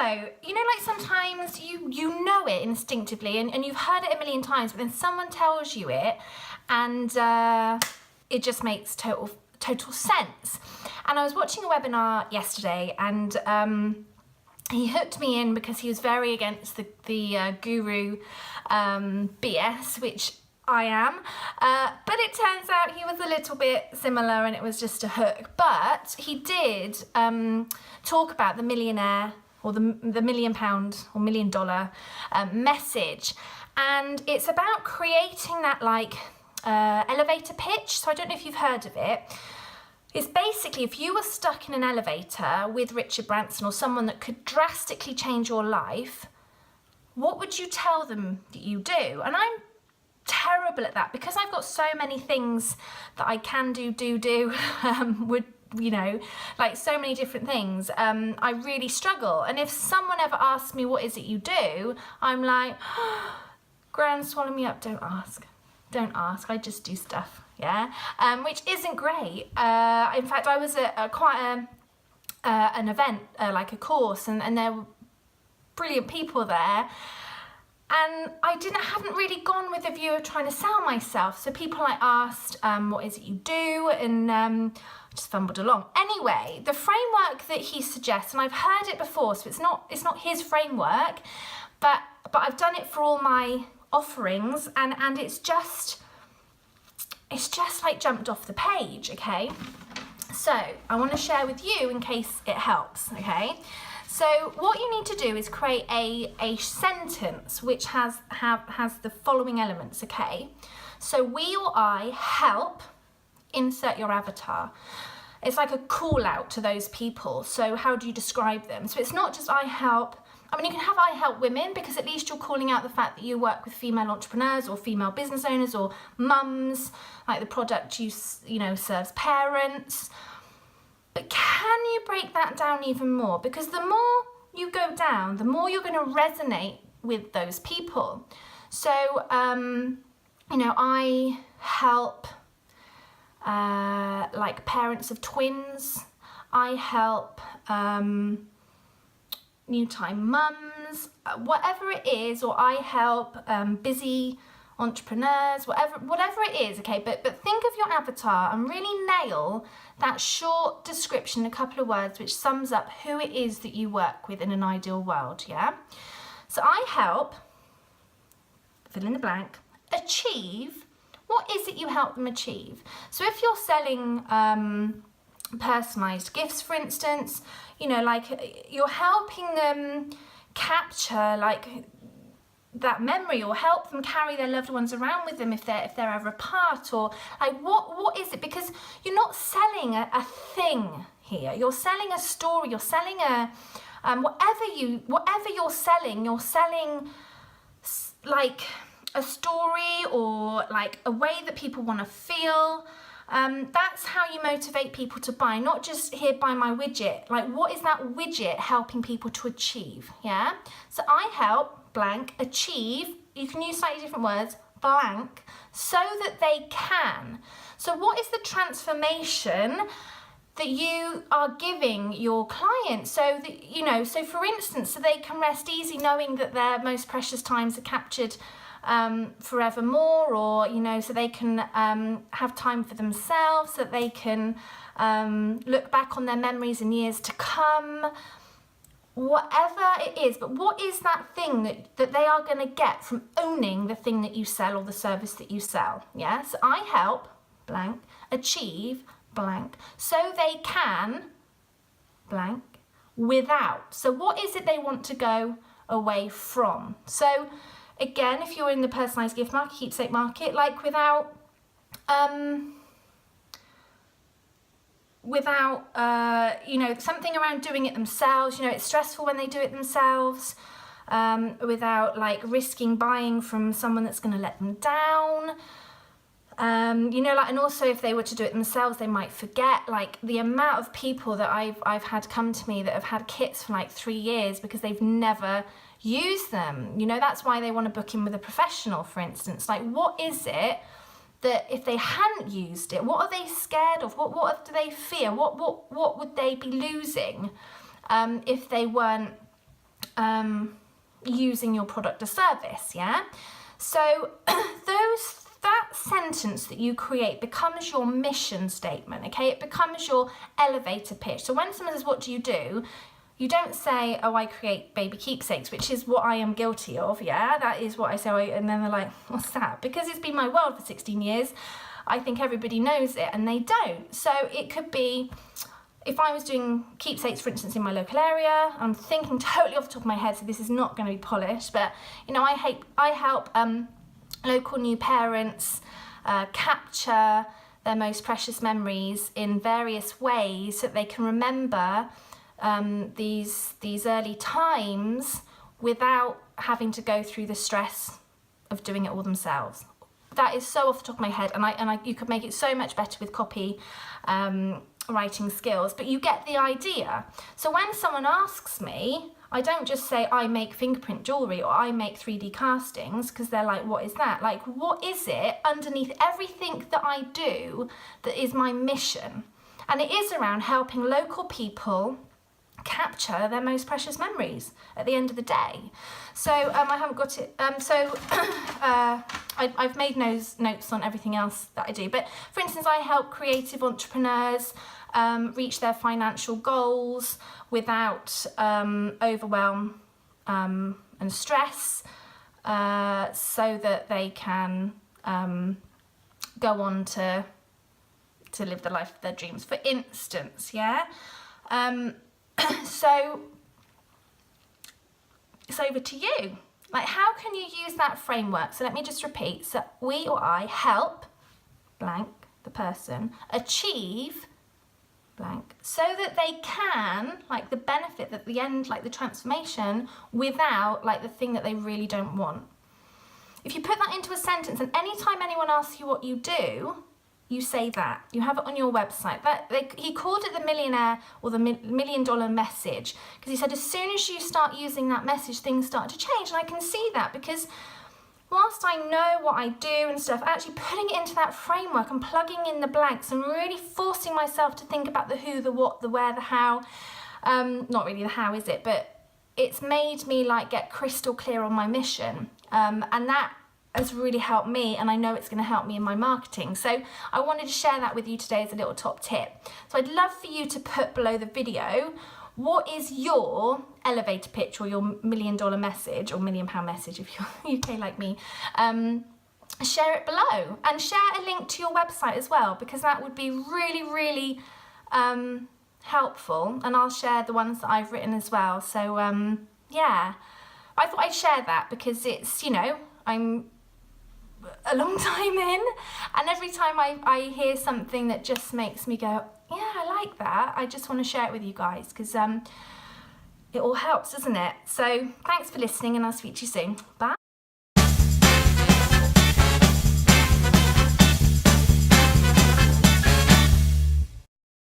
like sometimes you know it instinctively and you've heard it a million times, but then someone tells you it and it just makes total sense. And I was watching a webinar yesterday, and he hooked me in because he was very against the guru BS, which I am, but it turns out he was a little bit similar and it was just a hook. But he did talk about the millionaire or the £1 million or $1 million message, and it's about creating that like elevator pitch. So I don't know if you've heard of it. It's basically if you were stuck in an elevator with Richard Branson or someone that could drastically change your life, what would you tell them that you do? And I'm terrible at that because I've got so many things that I can do would, like so many different things. I really struggle, and if someone ever asks me what is it you do, I'm like, Gran, swallow me up, don't ask, I just do stuff, yeah, which isn't great. In fact, I was at quite an event, like a course, and there were brilliant people there. And I haven't really gone with a view of trying to sell myself. So people like asked, what is it you do? And I just fumbled along. Anyway, the framework that he suggests, and I've heard it before, so it's not his framework, but I've done it for all my offerings, and it's just like jumped off the page, okay? So I want to share with you in case it helps, okay? So what you need to do is create a sentence which has the following elements, okay? So we or I help, insert your avatar. It's like a call out to those people. So how do you describe them? So it's not just I help. I mean, you can have I help women because at least you're calling out the fact that you work with female entrepreneurs or female business owners or mums, like the product you serves parents. But can you break that down even more? Because the more you go down, the more you're going to resonate with those people. So, I help like parents of twins. I help new time mums, whatever it is, or I help busy entrepreneurs, whatever it is, okay, but think of your avatar and really nail that short description, a couple of words which sums up who it is that you work with in an ideal world, yeah? So I help, fill in the blank, achieve. What is it you help them achieve? So if you're selling personalised gifts, for instance, like you're helping them capture like that memory, or help them carry their loved ones around with them if they're ever apart, or like what is it? Because you're not selling a thing here, you're selling a story, you're selling a whatever you're selling like a story or like a way that people want to feel. That's how you motivate people to buy, not just here, buy my widget. Like, what is that widget helping people to achieve? Yeah. So I help blank achieve. You can use slightly different words, blank, so that they can. So what is the transformation that you are giving your clients so that, so for instance, so they can rest easy knowing that their most precious times are captured forevermore, or, so they can have time for themselves, so that they can look back on their memories in years to come, whatever it is. But what is that thing that they are going to get from owning the thing that you sell or the service that you sell? Yeah, so I help blank achieve blank so they can blank without. So what is it they want to go away from? So again, if you're in the personalised gift market, keepsake market, like without something around doing it themselves, it's stressful when they do it themselves, without like risking buying from someone that's going to let them down, and also if they were to do it themselves, they might forget. Like the amount of people that I've had come to me that have had kits for like 3 years because they've never used them. That's why they want to book in with a professional, for instance. Like, what is it that if they hadn't used it, what are they scared of? What do they fear? What would they be losing if they weren't using your product or service, yeah? So that sentence that you create becomes your mission statement, okay? It becomes your elevator pitch. So when someone says, what do? You don't say, oh, I create baby keepsakes, which is what I am guilty of, yeah? That is what I say, and then they're like, what's that? Because it's been my world for 16 years, I think everybody knows it, and they don't. So it could be, if I was doing keepsakes, for instance, in my local area, I'm thinking totally off the top of my head, so this is not going to be polished, but, you know, I help local new parents capture their most precious memories in various ways so that they can remember these early times without having to go through the stress of doing it all themselves. That is so off the top of my head, and you could make it so much better with copy writing skills, but you get the idea. So when someone asks me, I don't just say I make fingerprint jewellery or I make 3D castings, because they're like, what is that? Like, what is it underneath everything that I do that is my mission? And it is around helping local people capture their most precious memories at the end of the day. So I haven't got it, I've made notes on everything else that I do, but for instance, I help creative entrepreneurs reach their financial goals without overwhelm and stress, so that they can go on to live the life of their dreams, for instance, yeah? So it's over to you. Like, how can you use that framework? So let me just repeat. So we or I help blank, the person, achieve blank, so that they can, like, the benefit at the end, like the transformation, without, like, the thing that they really don't want. If you put that into a sentence, and anytime anyone asks you what you do, you say that. You have it on your website. He called it the millionaire or the $1 million message, because he said as soon as you start using that message, things start to change. And I can see that, because whilst I know what I do and stuff, actually putting it into that framework and plugging in the blanks and really forcing myself to think about the who, the what, the where, the how. Not really the how, is it? But it's made me, like, get crystal clear on my mission. And that has really helped me, and I know it's going to help me in my marketing. So I wanted to share that with you today as a little top tip. So I'd love for you to put below the video, what is your elevator pitch or your $1 million message, or £1 million message if you're UK like me. Share it below, and share a link to your website as well, because that would be really, really helpful. And I'll share the ones that I've written as well. So yeah, I thought I'd share that because it's, you know, I'm a long time in, and every time I hear something that just makes me go, yeah, I like that, I just want to share it with you guys, because it all helps, doesn't it? So thanks for listening, and I'll speak to you soon. Bye.